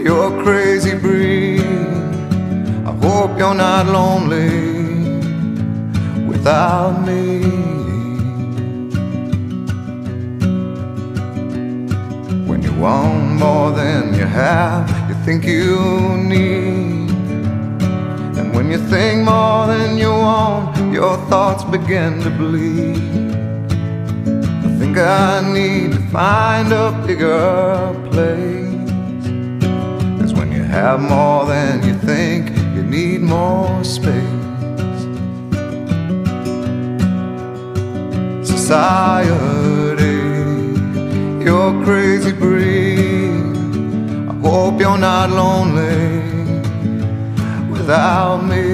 You're a crazy breed. I hope you're not lonely without me. When you want more than you have, you think you need. And when you think more than you want, your thoughts begin to bleed. I think I need to find a bigger place. 'Cause when you have more than you think, you need more space. Society, you're a crazy breed. I hope you're not lonely without me.